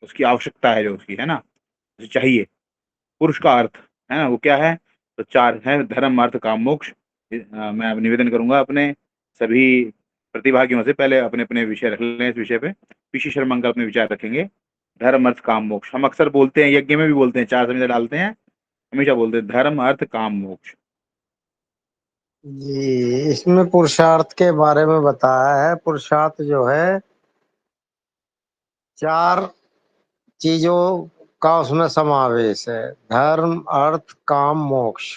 उसकी आवश्यकता है, जो उसकी है ना, उसे चाहिए। पुरुष का अर्थ है ना, वो क्या है? तो चार है: धर्म, अर्थ, काम, मोक्ष। मैं अब निवेदन करूंगा अपने सभी प्रतिभागियों से, पहले अपने अपने विषय रख लें इस विषय पे। पीसी शर्मा अंकल अपने विचार रखेंगे। धर्म, अर्थ, काम, मोक्ष। हम अक्सर बोलते हैं, यज्ञ में भी बोलते हैं, चार संहिता डालते हैं, हमेशा बोलते हैं धर्म, अर्थ, काम, मोक्ष। जी, इसमें पुरुषार्थ के बारे में बताया है। पुरुषार्थ जो है चार चीजों का उसमें समावेश है: धर्म, अर्थ, काम, मोक्ष।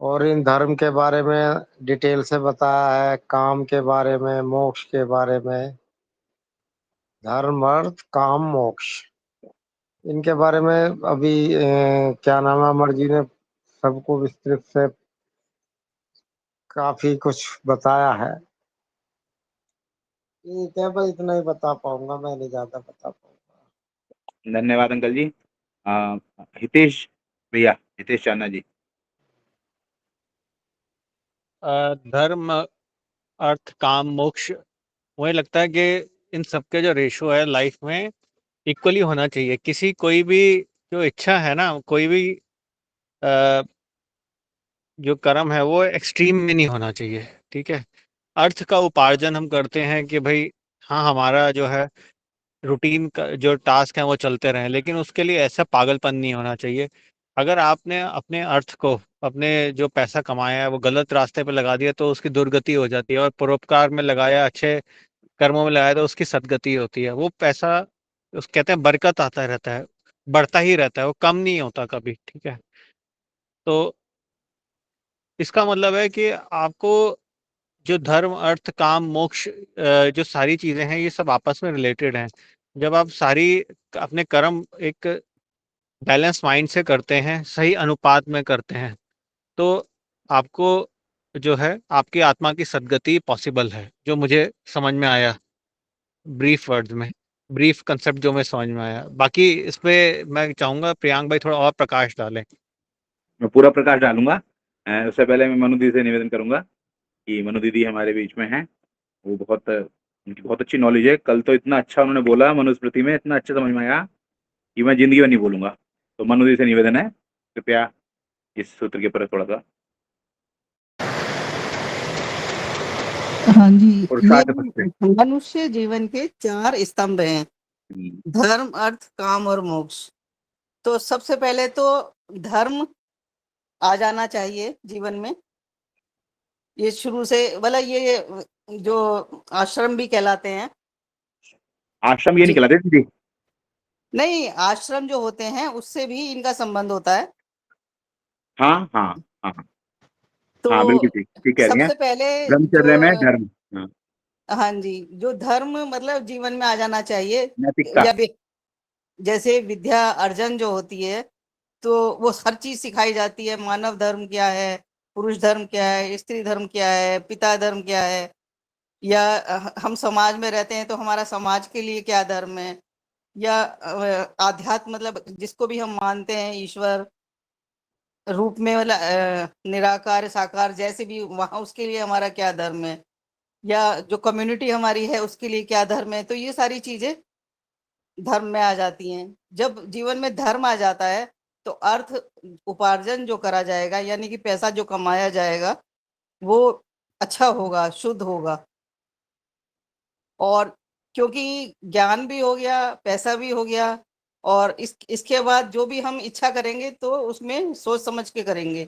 और इन धर्म के बारे में डिटेल से बताया है, काम के बारे में, मोक्ष के बारे में। धर्म, अर्थ, काम, मोक्ष, इनके बारे में अभी क्या नाम है, अमर जी ने सबको विस्तृत से काफी कुछ बताया है। ठीक है भाई, इतना ही बता पाऊंगा, मैं नहीं ज्यादा बता पाऊंगा। धन्यवाद अंकल जी। हितेश भैया, हितेश चांदा जी। धर्म, अर्थ, काम, मोक्ष, मुझे लगता है कि इन सबके जो रेशो है लाइफ में इक्वली होना चाहिए। किसी कोई भी जो इच्छा है ना, कोई भी अ, जो कर्म है वो एक्सट्रीम में नहीं होना चाहिए। ठीक है। अर्थ का उपार्जन हम करते हैं कि भाई हाँ, हमारा जो है रूटीन का जो टास्क है वो चलते रहें, लेकिन उसके लिए ऐसा पागलपन नहीं होना चाहिए। अगर आपने अपने अर्थ को, अपने जो पैसा कमाया है वो गलत रास्ते पे लगा दिया तो उसकी दुर्गति हो जाती है, और परोपकार में लगाया, अच्छे कर्मों में लगाया तो उसकी सदगति होती है। वो पैसा, उस कहते हैं बरकत आता रहता है, बढ़ता ही रहता है, वो कम नहीं होता कभी। ठीक है। तो इसका मतलब है कि आपको जो धर्म, अर्थ, काम, मोक्ष, जो सारी चीजें हैं ये सब आपस में रिलेटेड हैं। जब आप सारी अपने कर्म एक बैलेंस माइंड से करते हैं, सही अनुपात में करते हैं, तो आपको जो है आपकी आत्मा की सदगति पॉसिबल है, जो मुझे समझ में आया ब्रीफ वर्ड्स में, ब्रीफ कंसेप्ट जो मैं समझ में आया। बाकी इस पे मैं चाहूंगा प्रियांक भाई थोड़ा और प्रकाश डालें। मैं पूरा प्रकाश डालूंगा। उससे पहले मैं मनु दीदी से निवेदन करूंगा कि मनु दीदी हमारे बीच में हैं। वो बहुत, उनकी बहुत अच्छी नॉलेज है। कल तो इतना अच्छा उन्होंने बोला, मनुस्मृति में इतना अच्छा समझ में आया कि मैं जिंदगी में नहीं बोलूंगा। तो मनु दीदी से निवेदन है, कृपया इस सूत्र के ऊपर थोड़ा सा हाँ जी, ये पुरुषार्थ पद से। मनुष्य जीवन के चार स्तंभ हैं: धर्म, अर्थ, काम और मोक्ष। तो सबसे पहले तो धर्म आ जाना चाहिए जीवन में। ये शुरू से मतलब ये जो आश्रम भी कहलाते हैं। आश्रम ये नहीं जी, कहलाते दीदी? नहीं, आश्रम जो होते हैं उससे भी इनका संबंध होता है। हाँ हाँ हाँ तो हाँ, बिल्कुल ठीक ठीक कह रही हैं। सबसे पहले जो ब्रह्मचर्य में धर्म। हाँ, हाँ जी, जो धर्म मतलब जीवन में आ जाना चाहिए। नैतिकता। या जैसे विद्या अर्जन जो होती है, तो वो हर चीज सिखाई जाती है। मानव धर्म क्या है, पुरुष धर्म क्या है, स्त्री धर्म क्या है, पिता धर्म क्या है, या हम समाज में रहते हैं तो हमारा समाज के लिए क्या धर्म है, या आध्यात्म मतलब जिसको भी हम मानते हैं ईश्वर रूप में, मतलब निराकार साकार जैसे भी, वहां उसके लिए हमारा क्या धर्म है, या जो कम्युनिटी हमारी है उसके लिए क्या धर्म है। तो ये सारी चीजें धर्म में आ जाती हैं। जब जीवन में धर्म आ जाता है तो अर्थ उपार्जन जो करा जाएगा, यानी कि पैसा जो कमाया जाएगा, वो अच्छा होगा, शुद्ध होगा। और क्योंकि ज्ञान भी हो गया, पैसा भी हो गया, और इसके बाद जो भी हम इच्छा करेंगे तो उसमें सोच समझ के करेंगे।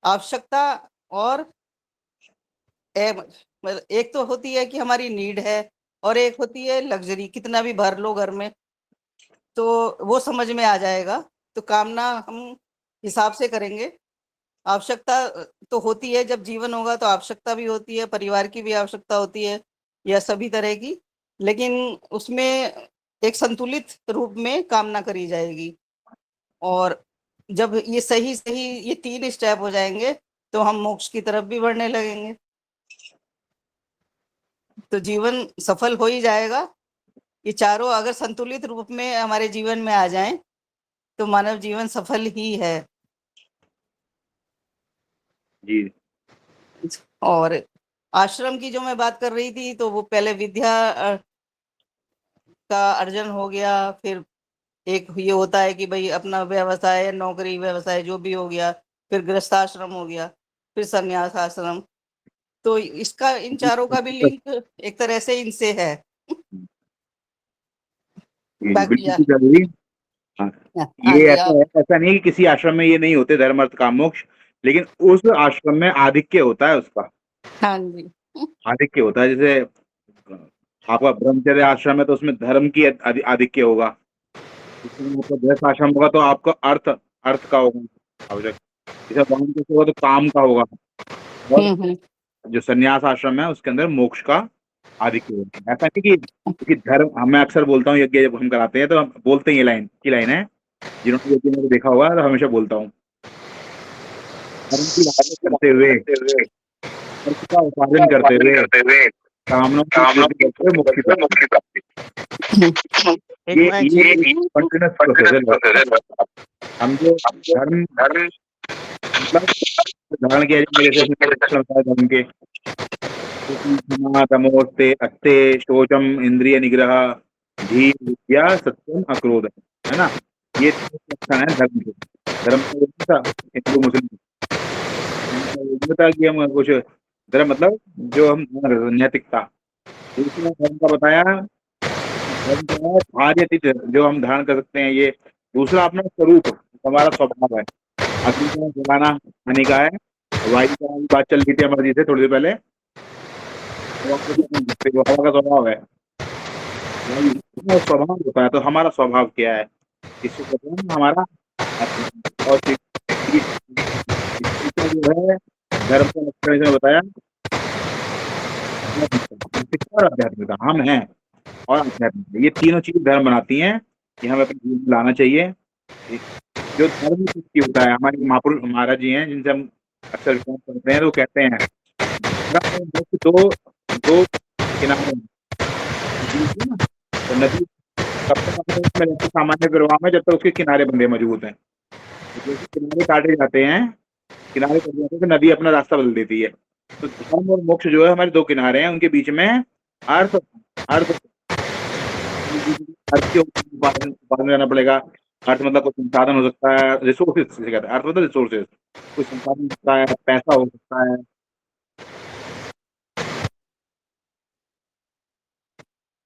आवश्यकता और मतलब एक तो होती है कि हमारी नीड है, और एक होती है लग्जरी, कितना भी भर लो घर में तो वो समझ में आ जाएगा। तो कामना हम हिसाब से करेंगे। आवश्यकता तो होती है, जब जीवन होगा तो आवश्यकता भी होती है, परिवार की भी आवश्यकता होती है, या सभी तरह की। लेकिन उसमें एक संतुलित रूप में कामना करी जाएगी। और जब ये सही सही ये तीन स्टेप हो जाएंगे तो हम मोक्ष की तरफ भी बढ़ने लगेंगे। तो जीवन सफल हो ही जाएगा। ये चारों अगर संतुलित रूप में हमारे जीवन में आ जाएं तो मानव जीवन सफल ही है। जी और आश्रम की जो मैं बात कर रही थी, तो वो पहले विद्या का अर्जन हो गया, फिर एक ये होता है कि भाई अपना व्यवसाय, नौकरी, व्यवसाय जो भी हो गया, फिर गृहस्थाश्रम हो गया, फिर संन्यास आश्रम। तो इसका इन चारों का भी लिंक एक तरह से इनसे है। बाकी बिल्कुल जरूरी। हाँ, हाँ ये जी ऐसा आप। है, ऐसा नहीं कि किसी आश्रम में ये नहीं होते धर्म अर्थ काम मोक्ष, लेकिन उस आश्रम में आधिक्य होता है उसका, हाँ जी। आधिक्य होता है। जैसे आपका ब्रह्मचर्य आश्रम है तो उसमें धर्म की आधिक्य होगा, इसमें आपका गृहस्थ आश्रम होगा तो आपका अर्थ अर्थ का होगा आवश्यक, जैसे वानप्रस्थ होगा तो काम का होगा, और हम्म। जो संन्यास आश्रम है उसके अंदर मोक्ष का आधिक्य होता है। ऐसा नहीं कि धर्म, मैं अक्सर बोलता हूँ यज्ञ जब हम कराते हैं तो हम बोलते हैं, ये लाइन की लाइन है, जिन्होंने यज्ञ में देखा होगा तो हमेशा बोलता हूँ, धर्म की रक्षा करते हुए, अर्थ का उपार्जन करते हुए, कामनाओं की पूर्ति करते हुए मोक्ष की प्राप्ति। एक ये मैं ये चीज कंटिन्यूस प्रोसेस है लगातार। हम जो धर्म मतलब धारण किया जाए, जैसे अपने शास्त्र में बताया धर्म के, क्षमा तमोस्ते अस्ते शोचम इंद्रिय निग्रह धीर विद्या सत्यम अक्रोध, है ना, ये तीन लक्षण है धर्म के। धर्म का ये था हिंदू मुस्लिम, ये था कि हम कुछ धर्म मतलब जो हम नैतिकता। दूसरा धर्म का बताया, धर्म क्या है, भार्यतीत जो हम धारण कर सकते हैं ये। दूसरा अपना स्वरूप, हमारा स्वभाव है। अग्नि का जलाना हानि का है, वायु का भी बात चल रही थी हमारी से थोड़ी देर पहले, हवा को तो नहीं सकते, वो हवा का स्वभाव है, वायु का स्वभाव होता है। तो हमारा स्वभाव क्या है, इसको कहते हैं हमारा आत्मा। और तीसरा जो है धर्म का लक्षण इसमें बताया, नैतिकता और आध्यात्मिकता, हम हैं और आध्यात्मिकता, ये तीनों चीज धर्म बनाती हैं कि हमें अपने जीवन में लाना चाहिए। जो धर्म की होता है, हमारे महापुरुष महाराज जी हैं जिनसे हम अक्सर विश्वास करते हैं, तो वो कहते हैं धर्म और मोक्ष दो दो किनारे हैं। नदी होती है ना, तो नदी तब तक अपने उसमें रहती है सामान्य प्रवाह में जब तक उसके किनारे बंधे मजबूत हैं। तो जैसे किनारे काटे जाते हैं, किनारे कट जाते हैं तो नदी अपना रास्ता बदल देती है। तो धर्म और मोक्ष जो है हमारे दो किनारे हैं, उनके बीच में अर्थ अर्थ अर्थ के उपार्जन उपार्जन करना पड़ेगा। अर्थ मतलब कोई संसाधन हो सकता है, रिसोर्सेज जिसे कहते हैं, अर्थ मतलब रिसोर्सेज, कोई संसाधन हो सकता है, पैसा हो सकता है।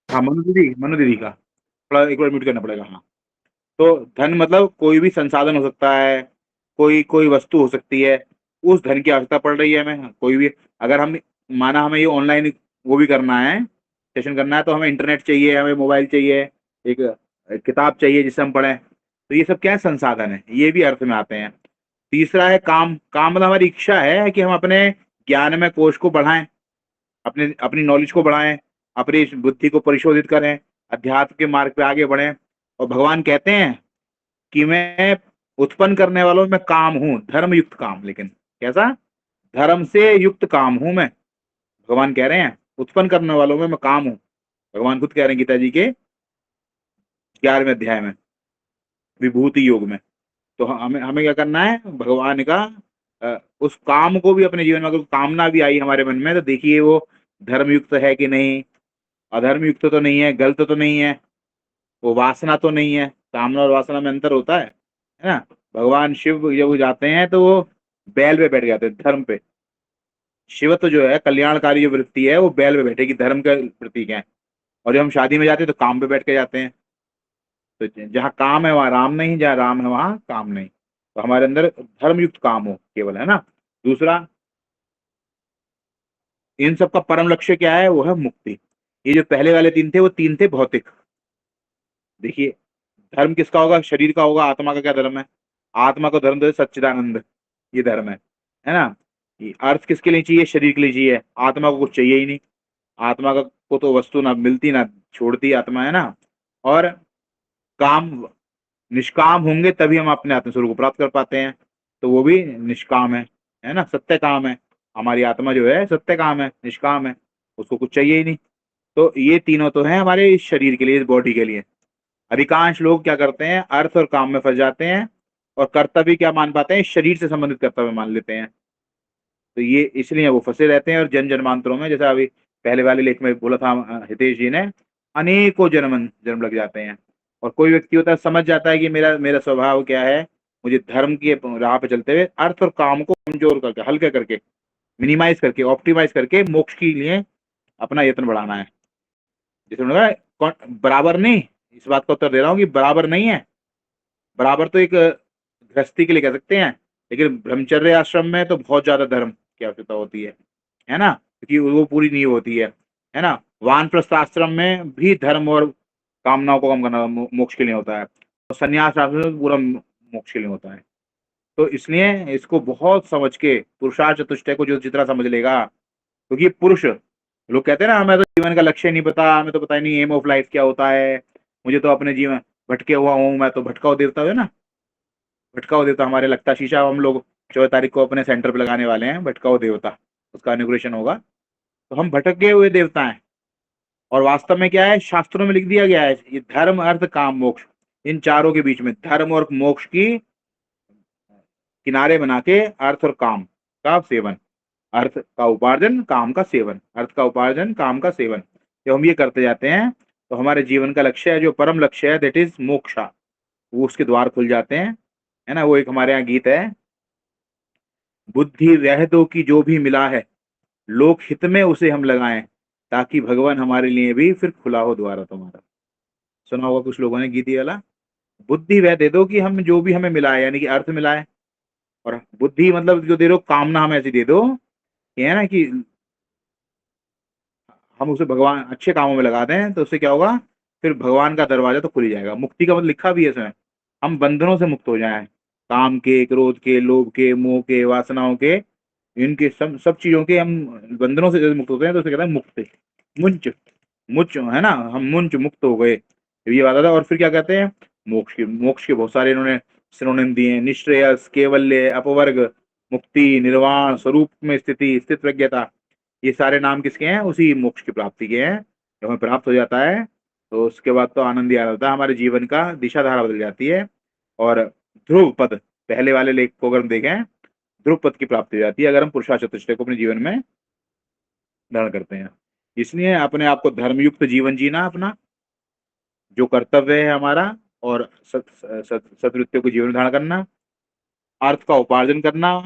हाँ, मनु दीदी का थोड़ा एक बार म्यूट करना पड़ेगा। हाँ, तो धन मतलब कोई भी संसाधन हो सकता है, कोई कोई वस्तु हो सकती है, उस धन की आवश्यकता पड़ रही है हमें कोई भी। अगर हम माना हमें ये ऑनलाइन वो भी करना है, सेशन करना है, तो हमें इंटरनेट चाहिए, हमें मोबाइल चाहिए, एक किताब चाहिए जिससे हम पढ़ें, तो ये सब क्या है, संसाधन है, ये भी अर्थ में आते हैं। तीसरा है काम। काम मतलब हमारी इच्छा है कि हम अपने ज्ञान में कोश को बढ़ाएं, अपने अपनी नॉलेज को बढ़ाएं, अपनी बुद्धि को परिशोधित करें, अध्यात्म के मार्ग पे आगे बढ़ें। और भगवान कहते हैं कि मैं उत्पन्न करने वालों में काम हूं, धर्म युक्त काम। लेकिन कैसा, धर्म से युक्त काम हूं मैं, भगवान कह रहे हैं। उत्पन्न करने वालों में मैं काम हूं, भगवान खुद कह रहे हैं गीता जी के 11वें अध्याय में, विभूति योग में। तो हमें हमें क्या करना है, भगवान का उस काम को भी अपने जीवन में, अगर कामना भी आई हमारे मन में, तो देखिए वो धर्म युक्त है कि नहीं, अधर्म युक्त तो नहीं है, गलत तो नहीं है, वो वासना तो नहीं है। कामना और वासना में अंतर होता है ना। भगवान शिव जब वो जाते हैं तो वो बैल पे बैठ जाते हैं, धर्म पे। शिव तो जो है कल्याणकारी जो वृत्ति है, वो बैल पे बैठेगी, धर्म का प्रतीक है। और जब हम शादी में जाते हैं तो काम पे बैठ के जाते हैं। तो जहाँ काम है वहाँ राम नहीं, जहाँ राम है वहाँ काम नहीं। तो हमारे अंदर धर्म युक्त काम हो केवल, है ना। दूसरा, इन सब का परम लक्ष्य क्या है, वो है मुक्ति। ये जो पहले वाले तीन थे, वो तीन थे भौतिक। देखिए, धर्म किसका होगा, शरीर का होगा। आत्मा का क्या धर्म है, आत्मा को धर्म दे सच्चिदानंद, ये धर्म है ना। ये अर्थ किसके लिए चाहिए, शरीर के लिए चाहिए, आत्मा को कुछ चाहिए ही नहीं। आत्मा का को तो वस्तु ना मिलती ना छोड़ती आत्मा, है ना। और काम, निष्काम होंगे तभी हम अपने आत्मस्वरूप को प्राप्त कर पाते हैं, तो वो भी निष्काम है ना, सत्य काम है। हमारी आत्मा जो है सत्य काम है, निष्काम है, उसको कुछ चाहिए ही नहीं। तो ये तीनों तो हैं हमारे इस शरीर के लिए, इस बॉडी के लिए। अधिकांश लोग क्या करते हैं, अर्थ और काम में फंस जाते हैं, और कर्तव्य क्या मान पाते हैं, शरीर से संबंधित कर्तव्य मान लेते हैं। तो ये इसलिए वो फंसे रहते हैं। और जन जन्मांतरों में, जैसा अभी पहले वाले लेख में बोला था हितेश जी ने, अनेकों जन्म लग जाते हैं। और कोई व्यक्ति होता है समझ जाता है कि मेरा मेरा स्वभाव क्या है, मुझे धर्म की राह पे चलते हुए अर्थ और काम को कमजोर करके, हल्के करके, मिनिमाइज करके, ऑप्टिमाइज करके मोक्ष के लिए अपना यत्न बढ़ाना है। जैसे उन्होंने कहा बराबर नहीं, इस बात का उत्तर दे रहा हूँ कि बराबर नहीं है। बराबर तो एक गृहस्थी के लिए कह सकते हैं, लेकिन ब्रह्मचर्य आश्रम में तो बहुत ज्यादा धर्म की आवश्यकता होती है ना, क्योंकि वो पूरी नींव होती है ना। वानप्रस्थ आश्रम में भी धर्म और कामनाओं को कम करना मोक्ष के लिए होता है, और संन्यास आश्रम में पूरा मोक्ष के लिए होता है। तो इसलिए इसको बहुत समझ के पुरुषार्थ चतुष्टय को जो जितना समझ लेगा, क्योंकि पुरुष लोग कहते हैं ना हमें तो जीवन का लक्ष्य नहीं पता, हमें तो पता ही नहीं एम ऑफ लाइफ क्या होता है, मुझे तो अपने जीवन भटके हुआ हूँ, मैं तो भटकाऊ देवता है ना। भटकाऊ देवता हमारे लगता शीशा हम लोग 14 तारीख को अपने सेंटर पे लगाने वाले हैं, भटकाऊ देवता, उसका इनॉग्रेशन होगा। तो हम भटके हुए देवता हैं, और वास्तव में क्या है, शास्त्रों में लिख दिया गया है, ये धर्म अर्थ काम मोक्ष, इन चारों के बीच में धर्म और मोक्ष की किनारे बना के अर्थ और काम का सेवन, अर्थ का उपार्जन, काम का सेवन, अर्थ का उपार्जन, काम का सेवन, जब हम ये करते जाते हैं तो हमारे जीवन का लक्ष्य है, जो परम लक्ष्य है, दैट इज मोक्षा, वो उसके द्वार खुल जाते हैं, है ना। वो एक हमारे यहाँ गीत है, बुद्धि वह दो की जो भी मिला है, लोक हित में उसे हम लगाएं, ताकि भगवान हमारे लिए भी फिर खुला हो द्वारा तुम्हारा। सुना होगा कुछ लोगों ने गीत ये वाला, बुद्धि वह दे दो कि हम जो भी हमें मिला है, यानी कि अर्थ मिला है, और बुद्धि मतलब जो दे दो, कामना हमें ऐसी दे दो, ये है ना कि हम उसे भगवान अच्छे कामों में लगा दें, तो उससे क्या होगा, फिर भगवान का दरवाजा तो खुल ही जाएगा। मुक्ति का मतलब लिखा भी है इसमें, हम बंधनों से मुक्त हो जाएं, काम के, क्रोध के, लोभ के, मोह के, वासनाओं के, इनके सब सब चीजों के हम बंधनों से जब मुक्त होते हैं तो उसे कहते हैं मुक्त, मुंच, मुच, है ना, हम मुंच मुक्त हो गए, ये बात आता है। और फिर क्या कहते हैं, मोक्ष के बहुत सारे इन्होंने सिनोनिम दिए हैं, निश्रेयस, केवल्य, अपवर्ग, मुक्ति, निर्वाण, स्वरूप में स्थिति, स्थित प्रज्ञता, ये सारे नाम किसके हैं, उसी मोक्ष की प्राप्ति के हैं। जब हमें प्राप्त हो जाता है तो उसके बाद तो आनंद ही आ जाता है, हमारे जीवन का दिशा धारा बदल जाती है, और ध्रुव पद, पहले वाले लेख को अगर हम देखें, ध्रुव पद की प्राप्ति हो जाती है अगर हम पुरुषार्थ चतुष्टय को अपने जीवन में धारण करते हैं। इसलिए अपने आप को धर्मयुक्त जीवन जीना, अपना जो कर्तव्य है हमारा, और सतवृत्तियों को जीवन धारण करना, अर्थ का उपार्जन करना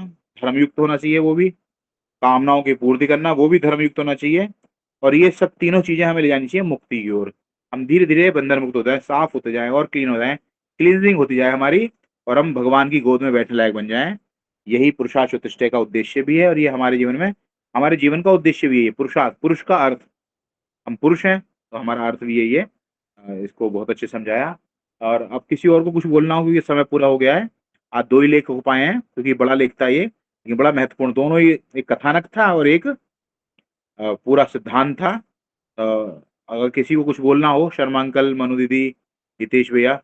धर्मयुक्त होना चाहिए, वो भी कामनाओं की पूर्ति करना वो भी धर्मयुक्त होना चाहिए, और ये सब तीनों चीजें हमें ले जानी चाहिए मुक्ति की ओर। हम धीरे धीरे बंधन मुक्त हो जाए, साफ होते जाए और क्लीन हो जाए, क्लींजिंग होती जाए हमारी, और हम भगवान की गोद में बैठने लायक बन जाएं। यही पुरुषार्थ चतुष्टय का उद्देश्य भी है, और ये हमारे जीवन में, हमारे जीवन का उद्देश्य भी है। पुरुषार्थ, पुरुष का अर्थ, हम पुरुष हैं तो हमारा अर्थ भी यही है। इसको बहुत अच्छे समझाया। और अब किसी और को कुछ बोलना हो, क्योंकि समय पूरा हो गया है, आज 2 ही लेख हो पाए हैं, क्योंकि बड़ा लेख था ये, लेकिन बड़ा महत्वपूर्ण, दोनों ही, एक कथानक था और एक पूरा सिद्धांत था। अगर किसी को कुछ बोलना हो, शर्मा अंकल, मनु दीदी, हितेश भैया,